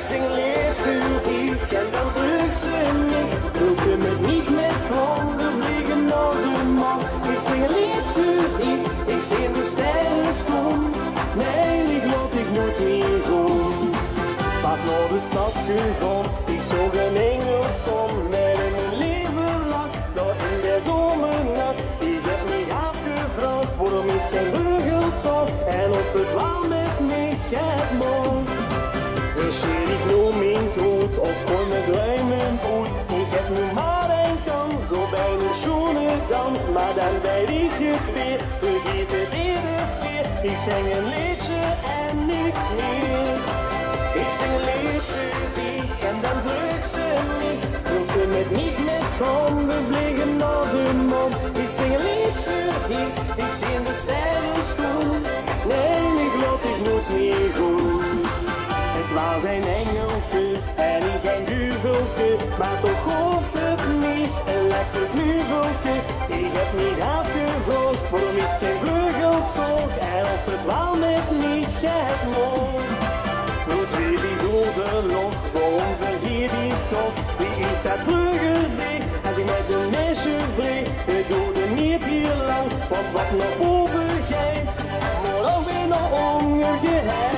sing ein Lied für dich und dann drückst du mich. Willst du mit mich mitkommen, wir fliegen nach dem Mond. Ich sing ein Lied für dich, ich seh in der Sterne stumm. Nein, ich glaub, ich muss mich um. Was noch de stad gekomen, ik zag een engelstom met een leven lang. Daar in de zomernacht, ik heb mich afgevraagd waarom ik geen vleugel zag en of het wel met mij gaat mogen. Verscheer ik nu mijn kroon of voor mijn druimen uit. Ik heb nu maar een kans op een schone dans, maar dan weet ik het weer, vergeet het iedere keer. Ik zing een liedje en niks meer. Ik zing een lied voor dich en dan druk ze mich. Willst du mit mich mitkommen, wir fliegen nach dem Mond. Ich sing ein Lied für dich, ich seh in der Sterne stumm. Nein, ich glaub, ich muss mich um. Het was een engelke en ik geen duvelke, maar toch hoeft het niet een lekker knuvelke. Ik heb niet afgevraagd waarom ik geen vleugels zag en of het wel met mij gaat mogen. Dus wie die goede lach, waarom vergeet ik toch? Wie is dat vleugeldicht, als ik met een meisje vlieg? Het doet er niet heel lang, want wat naar boven gaat, moet ook weer naar onder geheim.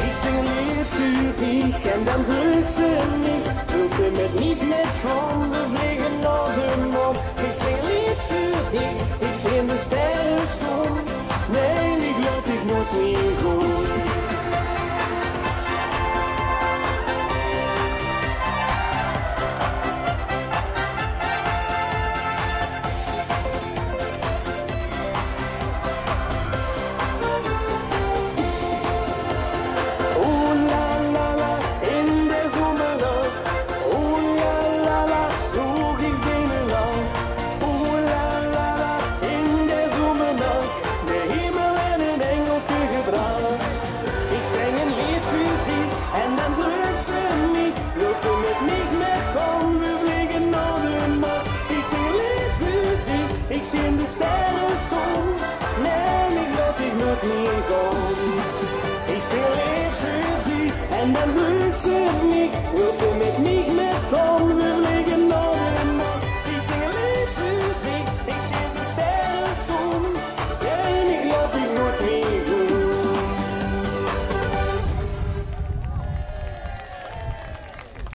Ik zing een lied voor dich en dan druk ze mich. Willst du mit mich mitkommen, wir fliegen nach dem Mond. Ich sing ein Lied für dich, ich seh in der Sterne stumm. Nein, ich glaub, ich muss mich um. Ik zie in de sterren zon, nee, ik laat ik nooit meer gaan. Ik zing een lied voor dich en dan druk ze mich. Wil ze met mich mitkommen?